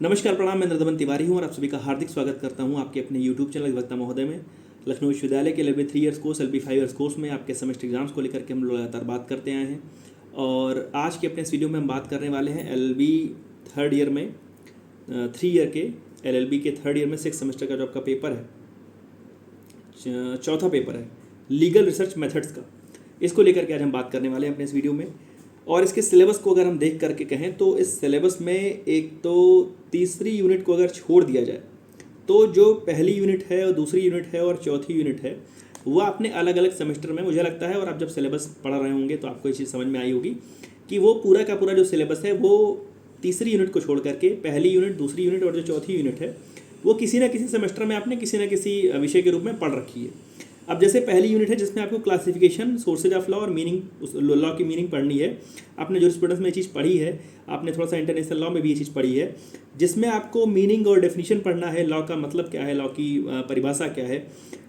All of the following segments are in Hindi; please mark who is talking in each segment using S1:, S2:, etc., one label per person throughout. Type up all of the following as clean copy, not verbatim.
S1: नमस्कार, प्रणाम। मैं नर्दमन तिवारी हूं और आप सभी का हार्दिक स्वागत करता हूं आपके अपने यूट्यूब चैनल अधिवक्ता महोदय में। लखनऊ विश्वविद्यालय के LLB 3 years course, LLB 5 years course में आपके सेमेस्टर एग्जाम्स को लेकर के हम लोग लगातार बात करते आए हैं। और आज के अपने इस वीडियो में हम बात करने वाले हैं LLB थर्ड ईयर में 3 ईयर के LLB के थर्ड ईयर में 6 सेमेस्टर का जो आपका पेपर है, चौथा पेपर है लीगल रिसर्च मेथड्स का। इसको लेकर के आज हम बात करने वाले हैं अपने इस वीडियो में। और इसके सिलेबस को अगर हम देख करके कहें तो इस सिलेबस में एक तो तीसरी यूनिट को अगर छोड़ दिया जाए तो जो पहली यूनिट है और दूसरी यूनिट है और चौथी यूनिट है वह अपने अलग अलग सेमेस्टर में, मुझे लगता है, और आप जब सिलेबस पढ़ रहे होंगे तो आपको ये चीज़ समझ में आई होगी कि वो पूरा का पूरा जो सिलेबस है वो तीसरी यूनिट को छोड़ करके पहली यूनिट, दूसरी यूनिट और जो चौथी यूनिट है वो किसी ना किसी सेमेस्टर में आपने किसी ना किसी विषय के रूप में पढ़ रखी है। अब जैसे पहली यूनिट है जिसमें आपको क्लासिफिकेशन, सोर्सेज ऑफ लॉ और मीनिंग, लॉ की मीनिंग पढ़नी है। आपने जूरिस्प्रूडेंस में ये चीज़ पढ़ी है, आपने थोड़ा सा इंटरनेशनल लॉ में भी ये चीज़ पढ़ी है, जिसमें आपको मीनिंग और डेफिनेशन पढ़ना है। लॉ का मतलब क्या है, लॉ की परिभाषा क्या है,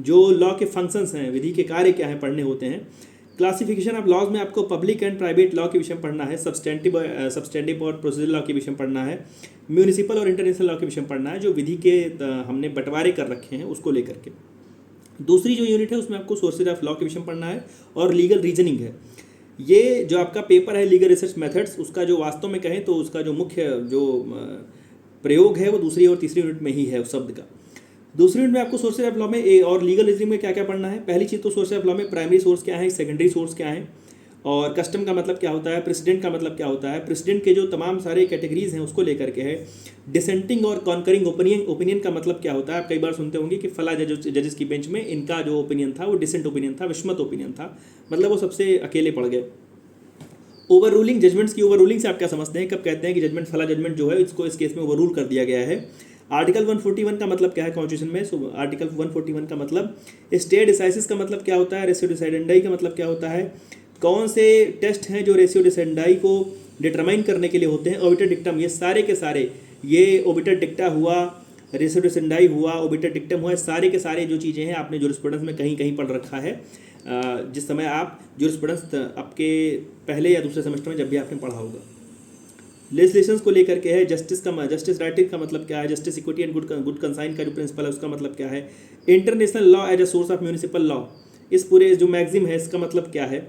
S1: जो लॉ के फंक्शंस हैं, विधि के कार्य क्या है, पढ़ने होते हैं। क्लासिफिकेशन ऑफ लॉज में आपको पब्लिक एंड प्राइवेट लॉ के विषय में पढ़ना है। सब्सटेंटिव और प्रोसीजर लॉ के विषय में पढ़ना है। म्यूनिसिपल और इंटरनेशनल लॉ के विषय में पढ़ना है, जो विधि के हमने बंटवारे कर रखे हैं उसको लेकर के। दूसरी जो यूनिट है उसमें आपको सोर्सेज ऑफ लॉ के विषय में पढ़ना है और लीगल रीजनिंग है। ये जो आपका पेपर है लीगल रिसर्च मेथड्स, उसका जो वास्तव में कहें तो उसका जो मुख्य जो प्रयोग है वो दूसरी और तीसरी यूनिट में ही है उस शब्द का। दूसरी यूनिट में आपको सोर्सेज ऑफ लॉ में और लीगल रीजनिंग में क्या क्या पढ़ना है। पहली चीज़ तो सोर्सेज ऑफ लॉ में प्राइमरी सोर्स क्या है, सेकेंडरी सोर्स क्या है, और कस्टम का मतलब क्या होता है, प्रेसिडेंट का मतलब क्या होता है, प्रेसिडेंट के जो तमाम सारे कैटेगरीज हैं उसको लेकर के है। डिसेंटिंग और कॉन्करिंग ओपिनियन का मतलब क्या होता है। आप कई बार सुनते होंगे कि फला जजेस की बेंच में इनका जो ओपिनियन था वो डिसेंट ओपिनियन था, विस्मत ओपिनियन था, मतलब वो सबसे अकेले पड़ गए। ओवर रूलिंग, जजमेंट्स की ओवर रूलिंग से आप क्या समझते हैं, कब कहते हैं कि जजमेंट, फला जजमेंट जो है इसको इस केस में ओवर रूल कर दिया गया है। आर्टिकल 141 का मतलब क्या है कॉन्स्टिट्यूशन में। आर्टिकल 141 का मतलब स्टे डिसाइसिस का मतलब क्या होता है, रेशियो डिसाइडेंडाई का मतलब क्या होता है, कौन से टेस्ट हैं जो रेशियो डिसाइडेंडाई को डिटरमाइन करने के लिए होते हैं, ओबिटर डिक्टम, ये सारे के सारे, ये ओबिटर डिक्टा हुआ, रेशियो डिसाइडेंडाई हुआ, ओबिटर डिक्टम हुआ, सारे के सारे जो चीज़ें हैं आपने जूरिस्प्रूडेंस में कहीं कहीं पढ़ रखा है। जिस समय आप जूरिस्प्रूडेंस आपके पहले या दूसरे सेमेस्टर में जब भी आपने पढ़ा होगा। लेजिस्लेशंस को लेकर के है। जस्टिस राइटिंग का मतलब क्या है, justice equity and good conscience का जो प्रिंसिपल है उसका मतलब क्या है, international law as a source of municipal law, इस पूरे जो मैगजिम है इसका मतलब क्या है।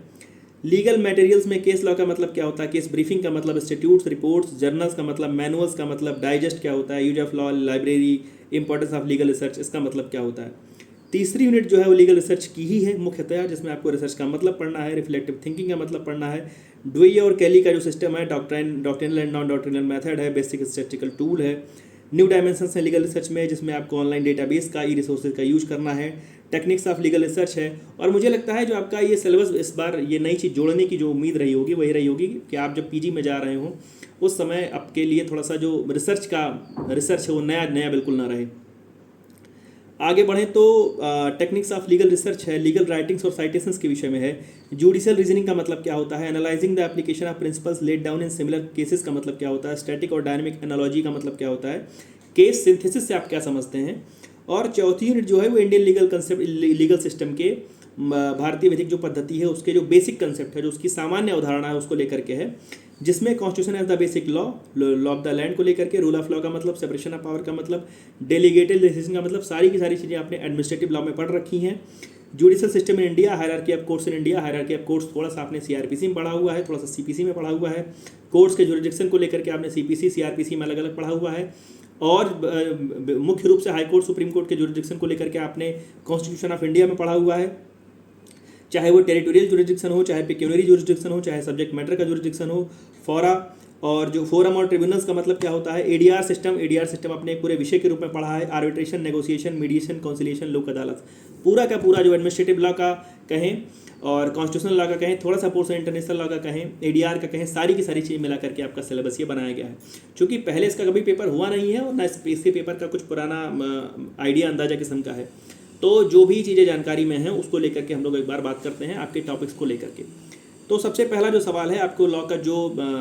S1: लीगल मटेरियल्स में केस लॉ का मतलब क्या होता है, केस ब्रीफिंग का मतलब इंस्टीट्यूट्स, रिपोर्ट्स, जर्नल्स का मतलब मैनुअल्स का मतलब डाइजेस्ट क्या होता है, use of law, library, importance of legal research, इसका मतलब क्या होता है। तीसरी यूनिट जो है वो लीगल रिसर्च की ही है मुख्यतः, जिसमें आपको रिसर्च का मतलब पढ़ना है, रिफ्लेक्टिव थिंकिंग का मतलब पढ़ना है, डुई और कैली का जो सिस्टम है, doctrinal and non doctrinal method है, बेसिक स्टैटिस्टिकल टूल है, न्यू डायमेंशंस है लीगल रिसर्च में, जिसमें आपको ऑनलाइन डेटाबेस का, ई रिसोर्सेज का यूज करना है, टेक्निक्स ऑफ लीगल रिसर्च है। और मुझे लगता है जो आपका ये सिलेबस इस बार ये नई चीज़ जोड़ने की जो उम्मीद रही होगी वही रही होगी कि आप जब पीजी में जा रहे हो उस समय आपके लिए थोड़ा सा जो रिसर्च है वो नया बिल्कुल ना रहे। आगे बढ़ें तो टेक्निक्स ऑफ लीगल रिसर्च है, लीगल राइटिंग्स और साइटेशंस के विषय में है। जुडिशियल रीजनिंग का मतलब क्या होता है, analysing the application of principles laid down in similar cases का मतलब क्या होता है, स्टैटिक और डायनेमिक एनालॉजी का मतलब क्या होता है, केस सिंथेसिस से आप क्या समझते हैं। और चौथी यूनिट जो है वो इंडियन लीगल सिस्टम के, भारतीय विधिक जो पद्धति है उसके जो बेसिक कंसेप्ट है, जो उसकी सामान्य अवधारणा है उसको लेकर के है, जिसमें constitution as the basic law, law of the land को लेकर के, रूल ऑफ लॉ का मतलब, सेपरेशन ऑफ पावर का मतलब, डेलीगेटेड डिसीजन का मतलब, सारी की सारी चीज़ें आपने एडमिनिस्ट्रेटिव लॉ में पढ़ रखी हैं। Judicial system in India, hierarchy of courts in India, hierarchy of courts थोड़ा सा आपने सीआरपीसी में पढ़ा हुआ है, थोड़ा सा सीपीसी में पढ़ा हुआ है। कोर्ट्स के जुरिडिक्शन को लेकर के आपने सीपीसी सीआरपीसी में अलग अलग पढ़ा हुआ है। और मुख्य रूप से हाई कोर्ट, सुप्रीम कोर्ट के जुरिडिक्शन को लेकर के आपने कॉन्स्टिट्यूशन ऑफ इंडिया में पढ़ा हुआ है, चाहे वो टेरिटोरियल जुरिडिक्शन हो, चाहे पेक्यूनियरी जुरिडिक्शन हो, चाहे सब्जेक्ट मैटर का जुरिडिक्शन हो, फोरा, और जो फोरम और ट्रिब्यूनल्स का मतलब क्या होता है, एडीआर सिस्टम अपने पूरे विषय के रूप में पढ़ा है, आर्बिट्रेशन, नेगोशिएशन, मीडिएशन, कॉन्सिलिएशन, लोक अदालत, पूरा का पूरा जो एडमिनिस्ट्रेटिव लॉ का कहें और कॉन्स्टिट्यूशनल लॉ का कहें, थोड़ा सा पोर्शन इंटरनेशनल लॉ का कहें, एडीआर का कहें, सारी की सारी चीज़ मिला करके आपका सिलेबस ये बनाया गया है। चूँकि पहले इसका कभी पेपर हुआ नहीं है और ना इसके पेपर का कुछ पुराना आइडिया अंदाजा किस्म का है, तो जो भी चीज़ें जानकारी में हैं उसको लेकर के हम लोग एक बार बात करते हैं आपके टॉपिक्स को लेकर के। तो सबसे पहला जो सवाल है आपको लॉ का जो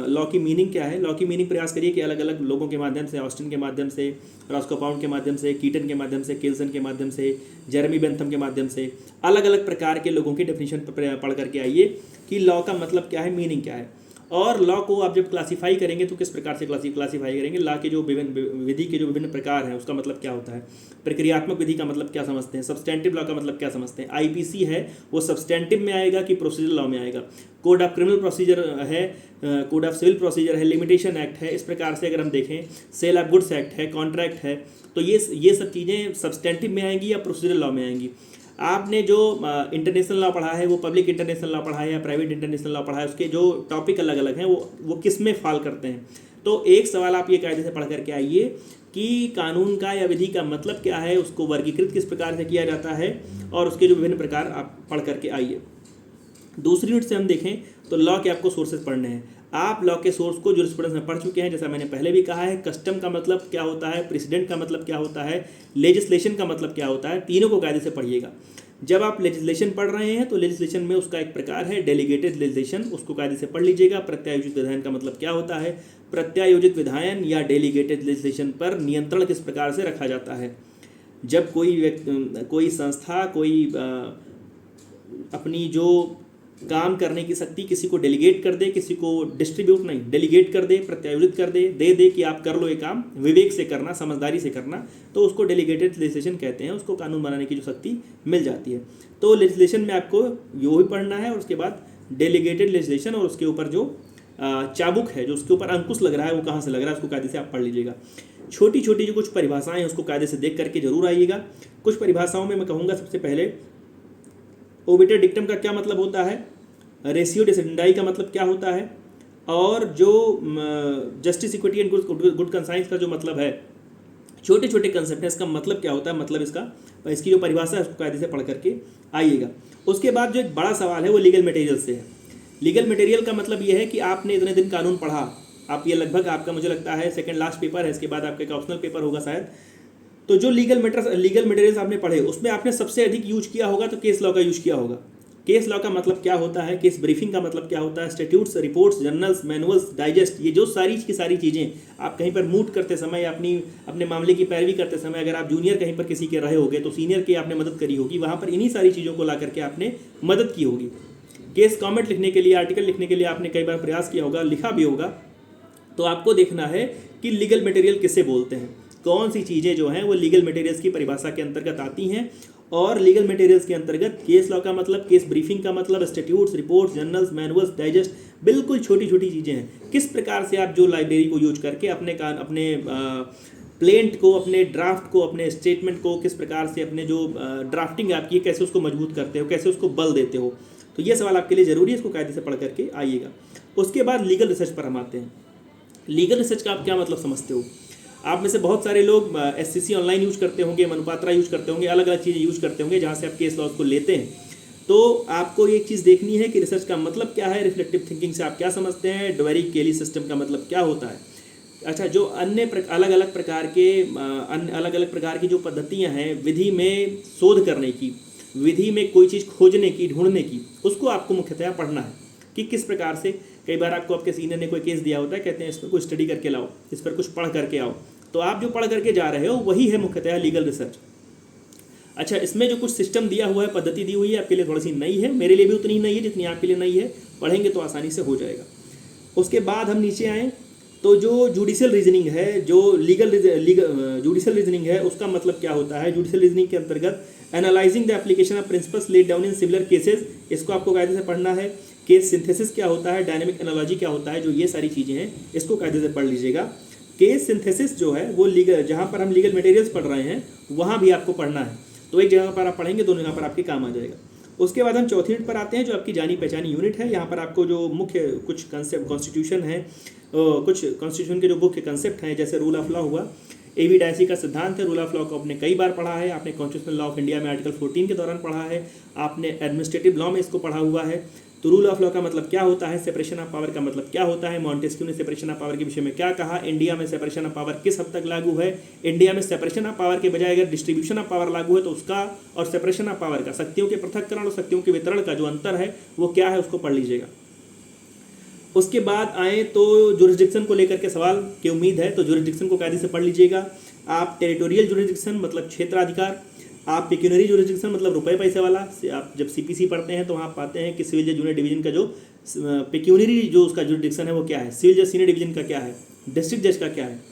S1: लॉ की मीनिंग क्या है। लॉ की मीनिंग प्रयास करिए कि अलग अलग लोगों के माध्यम से, ऑस्टिन के माध्यम से, रॉस्को पाउंड के माध्यम से, कीटन के माध्यम से, किल्सन के माध्यम से, जेरेमी बेंथम के माध्यम से, अलग अलग प्रकार के लोगों की डेफिनेशन पढ़ करके आइए कि लॉ का मतलब क्या है, मीनिंग क्या है। और लॉ को आप जब क्लासीफाई करेंगे तो किस प्रकार से क्लासीफाई करेंगे, लॉ के जो विभिन्न विधि के जो विभिन्न प्रकार हैं उसका मतलब क्या होता है, प्रक्रियात्मक विधि का मतलब क्या समझते हैं, सब्सटेंटिव लॉ का मतलब क्या समझते हैं, आईपीसी है वो सब्सटेंटिव में आएगा कि प्रोसीजर लॉ में आएगा, कोड ऑफ क्रिमिनल प्रोसीजर है, कोड ऑफ सिविल प्रोसीजर है, लिमिटेशन एक्ट है। इस प्रकार से अगर हम देखें सेल ऑफ गुड्स एक्ट है, कॉन्ट्रैक्ट है, तो ये सब चीज़ें सब्सटेंटिव में आएंगी या प्रोसीजर लॉ में आएंगी। आपने जो इंटरनेशनल लॉ पढ़ा है वो पब्लिक इंटरनेशनल लॉ पढ़ा है या प्राइवेट इंटरनेशनल लॉ पढ़ा है, उसके जो टॉपिक अलग अलग हैं वो किस में फॉल करते हैं। तो एक सवाल आप ये कायदे से पढ़ करके आइए कि कानून का या विधि का मतलब क्या है, उसको वर्गीकृत किस प्रकार से किया जाता है, और उसके जो विभिन्न प्रकार आप पढ़ करके आइए। दूसरी यूनिट से हम देखें तो लॉ के आपको सोर्सेज पढ़ने हैं। आप लॉ के सोर्स को जूरिस्प्रूडेंस में पढ़ चुके हैं, जैसा मैंने पहले भी कहा है। कस्टम का मतलब क्या होता है, प्रेसिडेंट का मतलब क्या होता है, लेजिस्लेशन का मतलब क्या होता है, तीनों को कायदे से पढ़िएगा। जब आप लेजिस्लेशन पढ़ रहे हैं तो लेजिस्लेशन में उसका एक प्रकार है डेलीगेटेड लेजिस्लेशन, उसको कायदे से पढ़ लीजिएगा। प्रत्यायोजित विधायन का मतलब क्या होता है, प्रत्यायोजित विधायन या डेलीगेटेड लेजिस्लेशन पर नियंत्रण किस प्रकार से रखा जाता है। जब कोई संस्था कोई अपनी जो काम करने की शक्ति किसी को डेलीगेट कर दे, किसी को डिस्ट्रीब्यूट नहीं डेलीगेट कर दे, प्रत्यायोजित कर दे कि आप कर लो ये काम, विवेक से करना, समझदारी से करना, तो उसको डेलीगेटेड लेजिस्लेशन कहते हैं। उसको कानून बनाने की जो शक्ति मिल जाती है। तो लेजिस्लेशन में आपको यो ही पढ़ना है और उसके बाद डेलीगेटेड लेजिस्लेशन, और उसके ऊपर जो चाबुक है, जो उसके ऊपर अंकुश लग रहा है, वो कहाँ से लग रहा है, उसको कायदे से आप पढ़ लीजिएगा। छोटी छोटी जो कुछ परिभाषाएं हैं उसको कायदे से देख करके जरूर आइएगा। कुछ परिभाषाओं में मैं कहूँगा सबसे पहले ओबिटर डिक्टम का क्या मतलब होता है, रेशियो डिसेंडाई का मतलब क्या होता है, और जो justice equity and good conscience का जो मतलब है, छोटे छोटे कंसेप्ट है, इसका मतलब क्या होता है, मतलब इसकी जो परिभाषा है उसको कायदे से पढ़ करके आइएगा। उसके बाद जो एक बड़ा सवाल है वो लीगल मटेरियल से है। लीगल मटेरियल का मतलब ये है कि आपने इतने दिन कानून पढ़ा, आप ये लगभग आपका मुझे लगता है सेकंड लास्ट पेपर है, इसके बाद आपका एक ऑप्शनल पेपर होगा शायद। तो जो लीगल मटेरियल्स आपने पढ़े उसमें आपने सबसे अधिक यूज किया होगा तो केस लॉ का यूज किया होगा। केस लॉ का मतलब क्या होता है, केस ब्रीफिंग का मतलब क्या होता है, statutes, reports, journals, manuals, digest, ये जो सारी की सारी चीज़ें आप कहीं पर मूट करते समय या अपने मामले की पैरवी करते समय अगर आप जूनियर कहीं पर किसी के रहे होगे तो सीनियर की आपने मदद करी होगी, वहाँ पर इन्हीं सारी चीज़ों को ला करके आपने मदद की होगी। केस कॉमेंट लिखने के लिए, आर्टिकल लिखने के लिए आपने कई बार प्रयास किया होगा, लिखा भी होगा। तो आपको देखना है कि लीगल मटेरियल किसे बोलते हैं, कौन सी चीज़ें जो हैं वो लीगल मटेरियल्स की परिभाषा के अंतर्गत आती हैं। और लीगल मटेरियल्स के अंतर्गत केस लॉ का मतलब, केस ब्रीफिंग का मतलब, statutes, reports, journals, manuals, digest, बिल्कुल छोटी छोटी चीज़ें हैं। किस प्रकार से आप जो लाइब्रेरी को यूज करके अपने प्लेंट को, अपने ड्राफ्ट को, अपने स्टेटमेंट को किस प्रकार से अपने जो ड्राफ्टिंग आपकी कैसे उसको मजबूत करते हो, कैसे उसको बल देते हो, तो ये सवाल आपके लिए ज़रूरी है, इसको कायदे से पढ़ करके आइएगा। उसके बाद लीगल रिसर्च पर हम आते हैं। लीगल रिसर्च का आप क्या मतलब समझते हो। आप में से बहुत सारे लोग एससीसी ऑनलाइन यूज करते होंगे, मनुपात्रा यूज करते होंगे, अलग अलग चीज़ें यूज करते होंगे जहाँ से आप केस लॉज को लेते हैं। तो आपको एक चीज़ देखनी है कि रिसर्च का मतलब क्या है, रिफ्लेक्टिव थिंकिंग से आप क्या समझते हैं, डवेरी केली सिस्टम का मतलब क्या होता है। अच्छा, जो अन्य अलग अलग प्रकार की जो पद्धतियाँ हैं विधि में शोध करने की, विधि में कोई चीज़ खोजने की, ढूंढने की, उसको आपको मुख्यतः पढ़ना है कि किस प्रकार से। कई बार आपको आपके सीनियर ने कोई केस दिया होता है, कहते हैं इस पर कुछ स्टडी करके लाओ, इस पर कुछ पढ़ करके आओ, तो आप जो पढ़ करके जा रहे हो वही है मुख्यतः लीगल रिसर्च। अच्छा, इसमें जो कुछ सिस्टम दिया हुआ है, पद्धति दी हुई है, आपके लिए थोड़ी सी नई है, मेरे लिए भी उतनी ही नई है जितनी आपके लिए नई है, पढ़ेंगे तो आसानी से हो जाएगा। उसके बाद हम नीचे आएँ तो जो जुडिशियल रीजनिंग है, जो जुडिशियल रीजनिंग है, उसका मतलब क्या होता है। जुडिशियल रीजनिंग के अंतर्गत analysing the application of principles laid down in similar cases, इसको आपको कायदे से पढ़ना है। केस सिंथेसिस क्या होता है, डायनेमिक एनालॉजी क्या होता है, जो ये सारी चीज़ें हैं इसको कायदे से पढ़ लीजिएगा। केस सिंथेसिस जो है वो जहाँ पर हम लीगल मटेरियल्स पढ़ रहे हैं वहाँ भी आपको पढ़ना है, तो एक जगह पर आप पढ़ेंगे, दोनों जगह पर आपके काम आ जाएगा। उसके बाद हम चौथी यूनिट पर आते हैं जो आपकी जानी पहचानी यूनिट है। यहाँ पर आपको जो मुख्य कुछ कंसेप्ट कॉन्स्टिट्यूशन है, कुछ कॉन्स्टिट्यूशन के जो मुख्य कंसेप्ट हैं, जैसे रूल ऑफ लॉ हुआ, एवी डायसी का सिद्धांत है। रूल ऑफ लॉ को आपने कई बार पढ़ा है, आपने कॉन्स्टिट्यूशनल लॉ ऑफ इंडिया में आर्टिकल 14 के दौरान पढ़ा है, आपने एडमिनिस्ट्रेटिव लॉ में इसको पढ़ा हुआ है। तो रूल ऑफ लॉ का मतलब क्या होता है, सेपरेशन ऑफ पावर का मतलब क्या होता है, मॉन्टेस्क्यू ने सेपरेशन ऑफ पावर के विषय में क्या कहा, इंडिया में सेपरेशन ऑफ पावर किस हद तक लागू है, इंडिया में सेपरेशन ऑफ पावर के बजाय अगर डिस्ट्रीब्यूशन ऑफ पावर लागू है तो उसका, और सेपरेशन ऑफ पावर का, शक्तियों के पृथक्करण और शक्तियों के वितरण का जो अंतर है वो क्या है, उसको पढ़ लीजिएगा। उसके बाद आए तो जुरिस्डिक्शन को लेकर के सवाल की उम्मीद है, तो जुरिस्डिक्शन को कायदे से पढ़ लीजिएगा आप। टेरिटोरियल जुरिस्डिक्शन मतलब क्षेत्राधिकार, आप पेक्यूनरी जुरिस्डिक्शन मतलब रुपए पैसे वाला, आप जब सीपीसी पढ़ते हैं तो वहाँ पाते हैं कि सिविल जज जूनियर डिवीजन का जो पेक्यूनरी जो उसका जुरिडिक्शन है वो क्या है, सिविल जज सीनियर डिवीजन का क्या है, डिस्ट्रिक्ट जज का क्या है।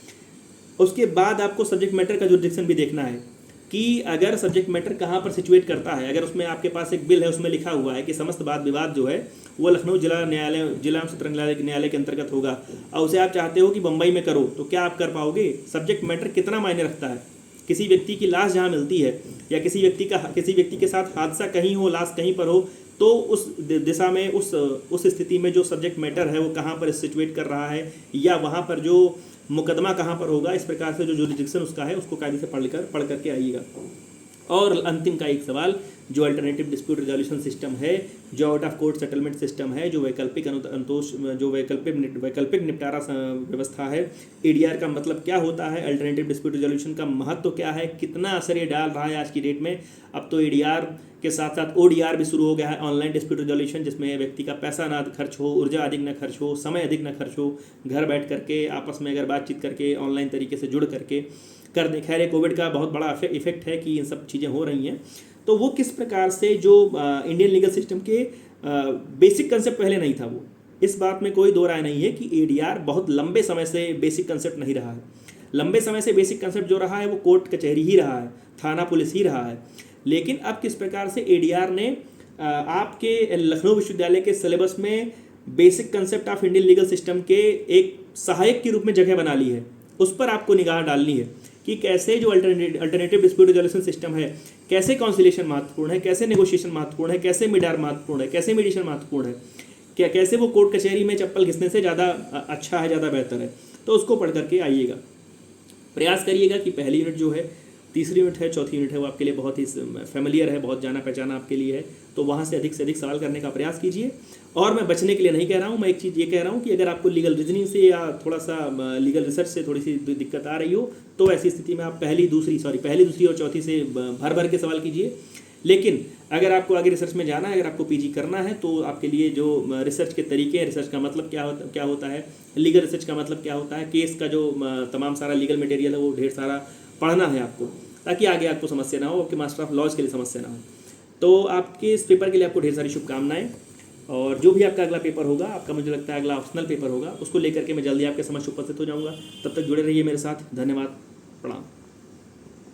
S1: उसके बाद आपको सब्जेक्ट मैटर का जुरिडिक्शन भी देखना है कि अगर सब्जेक्ट मैटर कहाँ पर सिचुएट करता है। अगर उसमें आपके पास एक बिल है, उसमें लिखा हुआ है कि समस्त वाद विवाद जो है वो लखनऊ जिला न्यायालय, जिला सत्र न्यायालय के अंतर्गत होगा, और उसे आप चाहते हो कि बम्बई में करो, तो क्या आप कर पाओगे। सब्जेक्ट मैटर कितना मायने रखता है। किसी व्यक्ति की लाश जहाँ मिलती है या किसी व्यक्ति के साथ हादसा कहीं हो, लाश कहीं पर हो, तो उस दिशा में उस स्थिति में जो सब्जेक्ट मैटर है वो कहाँ पर सिचुएट कर रहा है, या वहाँ पर जो मुकदमा कहाँ पर होगा, इस प्रकार से जो जुरिडिक्शन उसका है उसको कायदे से पढ़ करके आइएगा। और अंतिम का एक सवाल, जो अल्टरनेटिव डिस्प्यूट रिजोल्यूशन सिस्टम है, जो out of court settlement system है, जो वैकल्पिक निपटारा व्यवस्था है, एडीआर का मतलब क्या होता है, अल्टरनेटिव डिस्प्यूट रिजोल्यूशन का महत्व क्या है, कितना असर ये डाल रहा है आज की डेट में। अब तो एडीआर के साथ साथ ओडीआर भी शुरू हो गया है, ऑनलाइन डिस्प्यूट रिजोल्यूशन, जिसमें व्यक्ति का पैसा ना खर्च हो, ऊर्जा अधिक ना खर्च हो, समय अधिक ना खर्च हो, घर बैठ करके आपस में अगर बातचीत करके ऑनलाइन तरीके से जुड़ करके कर दें। खैर कोविड का बहुत बड़ा इफेक्ट है कि इन सब चीज़ें हो रही हैं। तो वो किस प्रकार से जो इंडियन लीगल सिस्टम के बेसिक कंसेप्ट पहले नहीं था, वो इस बात में कोई दो राय नहीं है कि एडीआर बहुत लंबे समय से बेसिक कंसेप्ट नहीं रहा है। लंबे समय से बेसिक कंसेप्ट जो रहा है वो कोर्ट कचहरी ही रहा है, थाना पुलिस ही रहा है। लेकिन अब किस प्रकार से एडीआर ने आपके लखनऊ विश्वविद्यालय के सिलेबस में basic concept of Indian legal system के एक सहायक के रूप में जगह बना ली है, उस पर आपको निगाह डालनी है कि कैसे जो अल्टरनेटिव डिस्प्यूट रिजोल्यूशन सिस्टम है, कैसे कॉन्सिलेशन महत्वपूर्ण है, कैसे नेगोशिएशन महत्वपूर्ण है, कैसे मिडार महत्वपूर्ण है, कैसे मीडिएशन महत्वपूर्ण है, क्या कैसे वो कोर्ट कचहरी में चप्पल घिसने से ज़्यादा अच्छा है, ज़्यादा बेहतर है। तो उसको पढ़ करके आइएगा। प्रयास करिएगा कि पहली यूनिट जो है, तीसरी यूनिट है, चौथी यूनिट है, वो आपके लिए बहुत ही फेमिलियर है, बहुत जाना पहचाना आपके लिए है, तो वहाँ से अधिक सवाल करने का प्रयास कीजिए। और मैं बचने के लिए नहीं कह रहा हूँ, मैं एक चीज़ ये कह रहा हूँ कि अगर आपको लीगल रीजनिंग से या थोड़ा सा लीगल रिसर्च से थोड़ी सी दिक्कत आ रही हो, तो ऐसी स्थिति में आप पहली, दूसरी और चौथी से भर के सवाल कीजिए। लेकिन अगर आपको आगे रिसर्च में जाना है, अगर आपको पीजी करना है, तो आपके लिए जो रिसर्च के तरीके हैं, रिसर्च का मतलब क्या होता है, लीगल रिसर्च का मतलब क्या होता है, केस का जो तमाम सारा लीगल मटेरियल है वो ढेर सारा पढ़ना है आपको, ताकि आगे आपको समस्या ना हो, आपके मास्टर ऑफ लॉज के लिए समस्या ना हो। तो आपके इस पेपर के लिए आपको ढेर सारी शुभकामनाएं। और जो भी आपका अगला पेपर होगा, आपका मुझे लगता है अगला ऑप्शनल पेपर होगा, उसको लेकर के मैं जल्दी आपके समक्ष उपस्थित हो जाऊंगा। तब तक जुड़े रहिए मेरे साथ। धन्यवाद, प्रणाम।